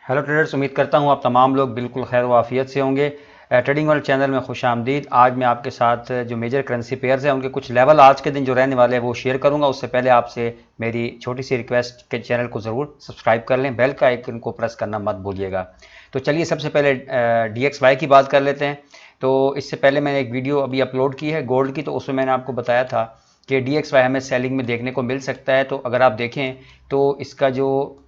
Hello traders, उम्मीद करता हूँ आप तमाम लोग बिल्कुल खैर वाफियत से होंगे। ट्रेडिंग वर्ल्ड चैनल में खुश आमदीद। आज मैं आपके साथ जो मेजर करेंसी पेयर्स हैं उनके कुछ लेवल आज के दिन जो रहने वाले हैं वो शेयर करूंगा। उससे पहले आपसे मेरी छोटी सी रिक्वेस्ट के चैनल को ज़रूर सब्सक्राइब कर लें, बेल का आइकन को प्रेस करना मत भूलिएगा। तो चलिए सबसे पहले DXY की बात कर लेते हैं। तो इससे पहले मैंने एक वीडियो अभी अपलोड की है गोल्ड की, तो उसमें मैंने आपको बताया था कि DXY हमें सेलिंग में देखने को मिल सकता है। तो अगर आप देखें तो इसका जो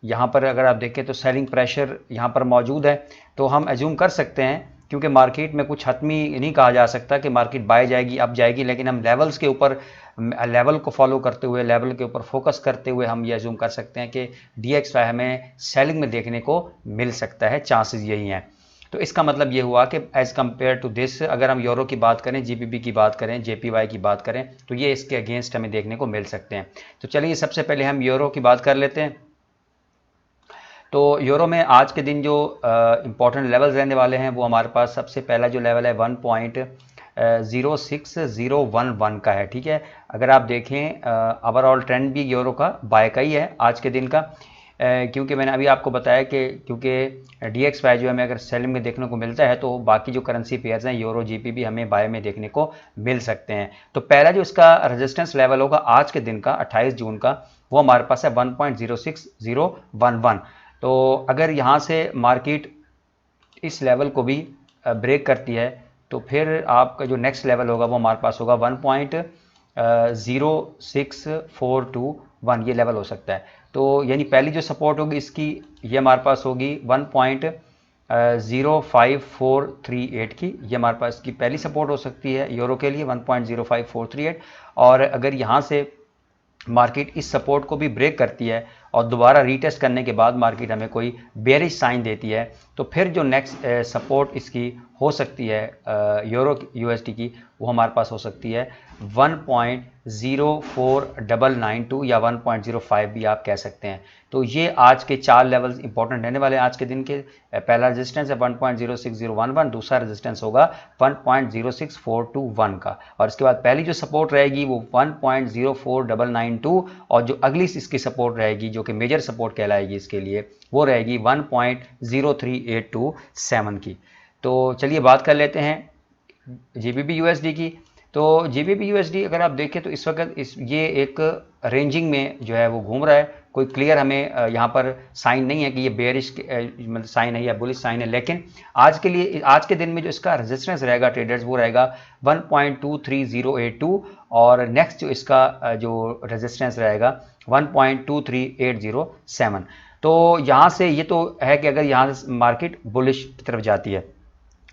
यहाँ पर अगर आप देखें तो सेलिंग प्रेशर यहाँ पर मौजूद है। तो हम एज्यूम कर सकते हैं, क्योंकि मार्केट में कुछ हतमी नहीं कहा जा सकता कि मार्केट बाय जाएगी अप जाएगी, लेकिन हम लेवल्स के ऊपर लेवल को फॉलो करते हुए, लेवल के ऊपर फोकस करते हुए हम ये एज्यूम कर सकते हैं कि DXY हमें सेलिंग में देखने को मिल सकता है। चांसेस यही हैं। तो इसका मतलब ये हुआ कि एज कम्पेयर टू दिस, अगर हम यूरो की बात करें, GBP की बात करें, JPY की बात करें, तो ये इसके अगेंस्ट हमें देखने को मिल सकते हैं। तो चलिए सबसे पहले हम यूरो की बात कर लेते हैं। तो यूरो में आज के दिन जो इम्पोर्टेंट लेवल्स रहने वाले हैं वो हमारे पास सबसे पहला जो लेवल है 1.06011 का है। ठीक है, अगर आप देखें ओवरऑल ट्रेंड भी यूरो का बाय का ही है आज के दिन का, क्योंकि मैंने अभी आपको बताया कि क्योंकि DXY जो हमें अगर सेलिंग में देखने को मिलता है तो बाकी जो करेंसी पेयर्स हैं यूरो GBP हमें बाय में देखने को मिल सकते हैं। तो पहला जो इसका रेजिस्टेंस लेवल होगा आज के दिन का 28 जून का, वो हमारे पास है 1.06011। तो अगर यहाँ से मार्केट इस लेवल को भी ब्रेक करती है तो फिर आपका जो नेक्स्ट लेवल होगा वो हमारे पास होगा 1.06421, ये लेवल हो सकता है। तो यानी पहली जो सपोर्ट होगी इसकी, ये हमारे पास होगी 1.05438 की, ये हमारे पास की पहली सपोर्ट हो सकती है यूरो के लिए 1.05438। और अगर यहाँ से मार्केट इस सपोर्ट को भी ब्रेक करती है और दोबारा रीटेस्ट करने के बाद मार्केट हमें कोई बेरिश साइन देती है, तो फिर जो नेक्स्ट सपोर्ट इसकी हो सकती है यूरो USD की, वो हमारे पास हो सकती है 1.04992 या 1.05 भी आप कह सकते हैं। तो ये आज के चार लेवल्स इंपॉर्टेंट रहने वाले हैं आज के दिन के। पहला रेजिस्टेंस है 1.06011, दूसरा रेजिस्टेंस होगा 1.06421 का, और इसके बाद पहली जो सपोर्ट रहेगी वो 1.04992, और जो अगली इसकी सपोर्ट रहेगी जो कि मेजर सपोर्ट कहलाएगी इसके लिए, वो रहेगी 1.03827 की। तो चलिए बात कर लेते हैं GBP USD की। तो GBP USD अगर आप देखें तो इस वक्त ये एक रेंजिंग में जो है वो घूम रहा है। कोई क्लियर हमें यहाँ पर साइन नहीं है कि ये बेयरिश मतलब साइन है या बुलिश साइन है, लेकिन आज के लिए, आज के दिन में जो इसका रेजिस्टेंस रहेगा ट्रेडर्स, वो रहेगा 1.23082, और नेक्स्ट जो इसका जो रेजिस्टेंस रहेगा 1.23807। तो यहाँ से ये तो है कि अगर यहाँ से मार्केट बुलिश की तरफ जाती है,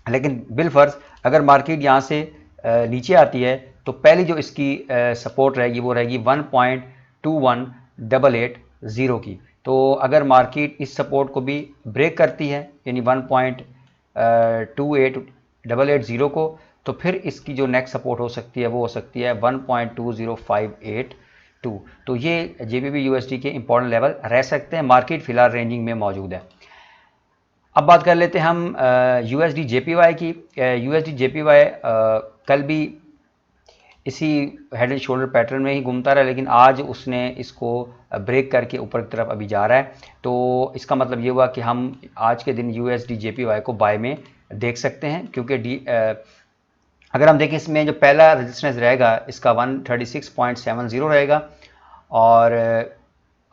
लेकिन बिलफर्ज अगर मार्केट यहाँ से नीचे आती है तो पहली जो इसकी सपोर्ट रहेगी वो रहेगी 1.21880 की। तो अगर मार्केट इस सपोर्ट को भी ब्रेक करती है यानी 1.28880 को, तो फिर इसकी जो नेक्स्ट सपोर्ट हो सकती है वो हो सकती है 1.20582। तो ये GBP USD के इंपॉर्टेंट लेवल रह सकते हैं। मार्केट फिलहाल रेंजिंग में मौजूद है। अब बात कर लेते हैं हम USD JPY की। USD JPY कल भी इसी हेड एंड शोल्डर पैटर्न में ही घूमता रहा, लेकिन आज उसने इसको ब्रेक करके ऊपर की तरफ अभी जा रहा है। तो इसका मतलब ये हुआ कि हम आज के दिन USD JPY को बाय में देख सकते हैं, क्योंकि अगर हम देखें इसमें जो पहला रेजिस्टेंस रहेगा इसका 136.70 रहेगा और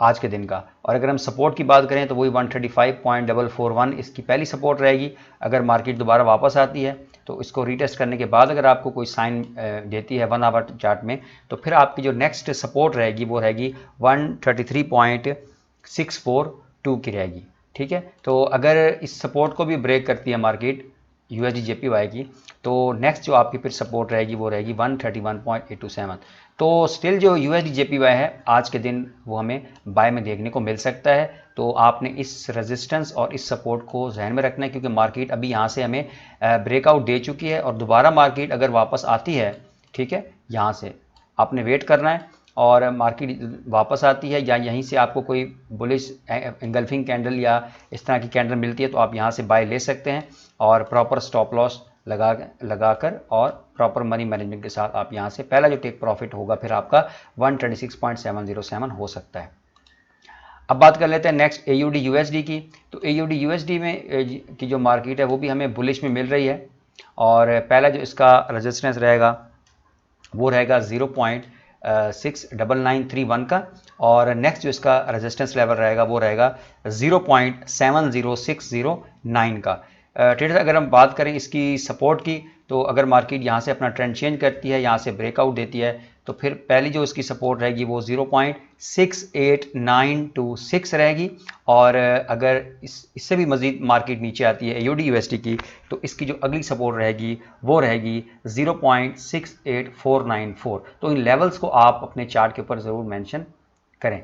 आज के दिन का, और अगर हम सपोर्ट की बात करें तो वही 135.441 इसकी पहली सपोर्ट रहेगी। अगर मार्केट दोबारा वापस आती है तो इसको रीटेस्ट करने के बाद अगर आपको कोई साइन देती है 1 आवर चार्ट में, तो फिर आपकी जो नेक्स्ट सपोर्ट रहेगी वो रहेगी 133.642 की रहेगी। ठीक है, तो अगर इस सपोर्ट को भी ब्रेक करती है मार्केट USD JPY की, तो नेक्स्ट जो आपकी फिर सपोर्ट रहेगी वो रहेगी 131.827। तो स्टिल जो USD JPY है आज के दिन वो हमें बाय में देखने को मिल सकता है। तो आपने इस रेजिस्टेंस और इस सपोर्ट को जहन में रखना है, क्योंकि मार्केट अभी यहाँ से हमें ब्रेकआउट दे चुकी है और दोबारा मार्केट अगर वापस आती है, ठीक है, यहाँ से आपने वेट करना है, और मार्केट वापस आती है या यहीं से आपको कोई बुलिश एंगल्फिंग कैंडल या इस तरह की कैंडल मिलती है तो आप यहाँ से बाय ले सकते हैं, और प्रॉपर स्टॉप लॉस लगाकर और प्रॉपर मनी मैनेजमेंट के साथ आप यहाँ से पहला जो टेक प्रॉफिट होगा फिर आपका 126.707 हो सकता है। अब बात कर लेते हैं नेक्स्ट AUD USD की। तो AUD USD में की जो मार्केट है वो भी हमें बुलिश में मिल रही है, और पहला जो इसका रेजिस्टेंस रहेगा वो रहेगा 0.69931 का, और नेक्स्ट जो इसका रेजिस्टेंस लेवल रहेगा वो रहेगा 0.70609 का। ट्रेडर्स अगर हम बात करें इसकी सपोर्ट की, तो अगर मार्केट यहाँ से अपना ट्रेंड चेंज करती है, यहाँ से ब्रेकआउट देती है, तो फिर पहली जो इसकी सपोर्ट रहेगी वो 0.68926 रहेगी, और अगर इससे भी मज़ीद मार्केट नीचे आती है AUD USD की, तो इसकी जो अगली सपोर्ट रहेगी वो रहेगी 0.68494। तो इन लेवल्स को आप अपने चार्ट के ऊपर ज़रूर मेंशन करें।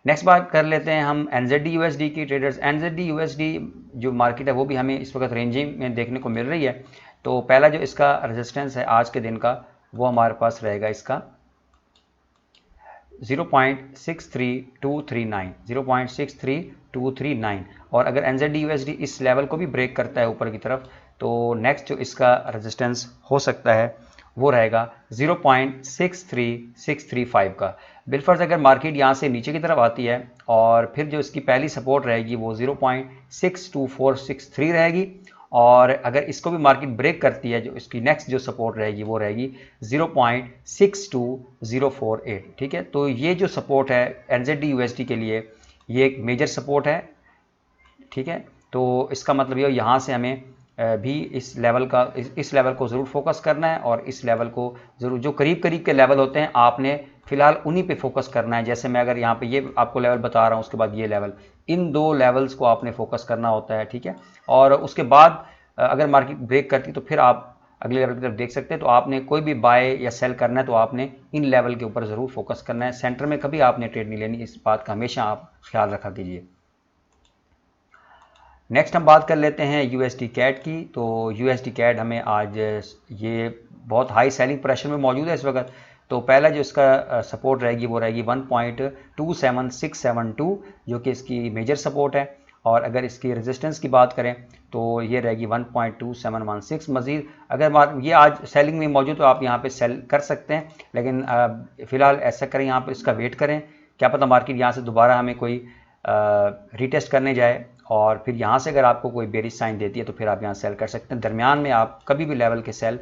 नेक्स्ट बात कर लेते हैं हम NZD USD की। ट्रेडर्स NZD USD जो मार्केट है वो भी हमें इस वक्त रेंजिंग में देखने को मिल रही है। तो पहला जो इसका रेजिस्टेंस है आज के दिन का वो हमारे पास रहेगा इसका 0.63239, और अगर NZD USD इस लेवल को भी ब्रेक करता है ऊपर की तरफ, तो नेक्स्ट जो इसका रेजिस्टेंस हो सकता है वो रहेगा 0.63635 का। बिलफर्ज अगर मार्केट यहाँ से नीचे की तरफ आती है, और फिर जो इसकी पहली सपोर्ट रहेगी वो 0.62463 रहेगी, और अगर इसको भी मार्केट ब्रेक करती है, जो इसकी नेक्स्ट जो सपोर्ट रहेगी वो रहेगी 0.62048। ठीक है, तो ये जो सपोर्ट है NZD USD के लिए ये एक मेजर सपोर्ट है। ठीक है, तो इसका मतलब ये यहाँ से हमें भी इस लेवल को ज़रूर फोकस करना है, और इस लेवल को ज़रूर, जो करीब करीब के लेवल होते हैं आपने फिलहाल उन्हीं पे फोकस करना है। जैसे मैं अगर यहाँ पे ये आपको लेवल बता रहा हूँ, उसके बाद ये लेवल, इन दो लेवल्स को आपने फोकस करना होता है। ठीक है, और उसके बाद अगर मार्केट ब्रेक करती तो फिर आप अगले लेवल की तरफ देख सकते हैं। तो आपने कोई भी बाय या सेल करना है तो आपने इन लेवल के ऊपर ज़रूर फोकस करना है। सेंटर में कभी आपने ट्रेड नहीं लेनी, इस बात का हमेशा आप ख्याल रखा कीजिए। नेक्स्ट हम बात कर लेते हैं USD CAD की। तो USD CAD हमें आज ये बहुत हाई सेलिंग प्रेशर में मौजूद है इस वक्त। तो पहला जो इसका सपोर्ट रहेगी वो रहेगी 1.27672, जो कि इसकी मेजर सपोर्ट है, और अगर इसकी रेजिस्टेंस की बात करें तो ये रहेगी 1.2716। मज़ीद अगर ये आज सेलिंग में मौजूद तो आप यहाँ पे सेल कर सकते हैं, लेकिन फ़िलहाल ऐसा करें, यहाँ पे इसका वेट करें, क्या पता मार्केट यहाँ से दोबारा हमें कोई रीटेस्ट करने जाए, और फिर यहाँ से अगर आपको कोई बेरिश साइन देती है तो फिर आप यहाँ सेल कर सकते हैं। दरमियान में आप कभी भी लेवल के सेल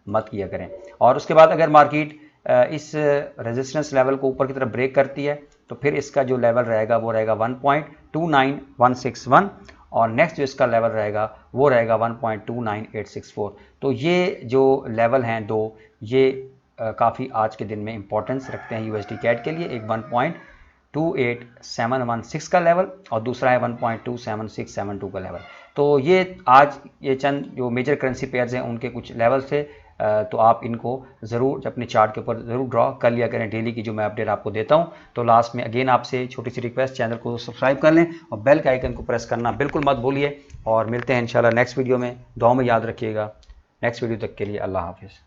मत किया करें। और उसके बाद अगर मार्केट इस रेजिस्टेंस लेवल को ऊपर की तरफ ब्रेक करती है तो फिर इसका जो लेवल रहेगा वो रहेगा 1.29161, और नेक्स्ट जो इसका लेवल रहेगा वो रहेगा 1.29864। तो ये जो लेवल हैं दो, ये काफ़ी आज के दिन में इंपॉर्टेंस रखते हैं USD CAD के लिए। एक 1.28716 का लेवल, और दूसरा है 1.27672 का लेवल। तो ये आज ये चंद जो मेजर करेंसी पेयर्स हैं उनके कुछ लेवल थे, तो आप इनको ज़रूर अपने चार्ट के ऊपर ज़रूर ड्रॉ कर लिया करें डेली की जो मैं अपडेट आपको देता हूं। तो लास्ट में अगेन आपसे छोटी सी रिक्वेस्ट, चैनल को सब्सक्राइब कर लें और बेल के आइकन को प्रेस करना बिल्कुल मत भूलिए, और मिलते हैं इंशाल्लाह नेक्स्ट वीडियो में। दुआ में याद रखिएगा। नेक्स्ट वीडियो तक के लिए अल्लाह हाफिज़।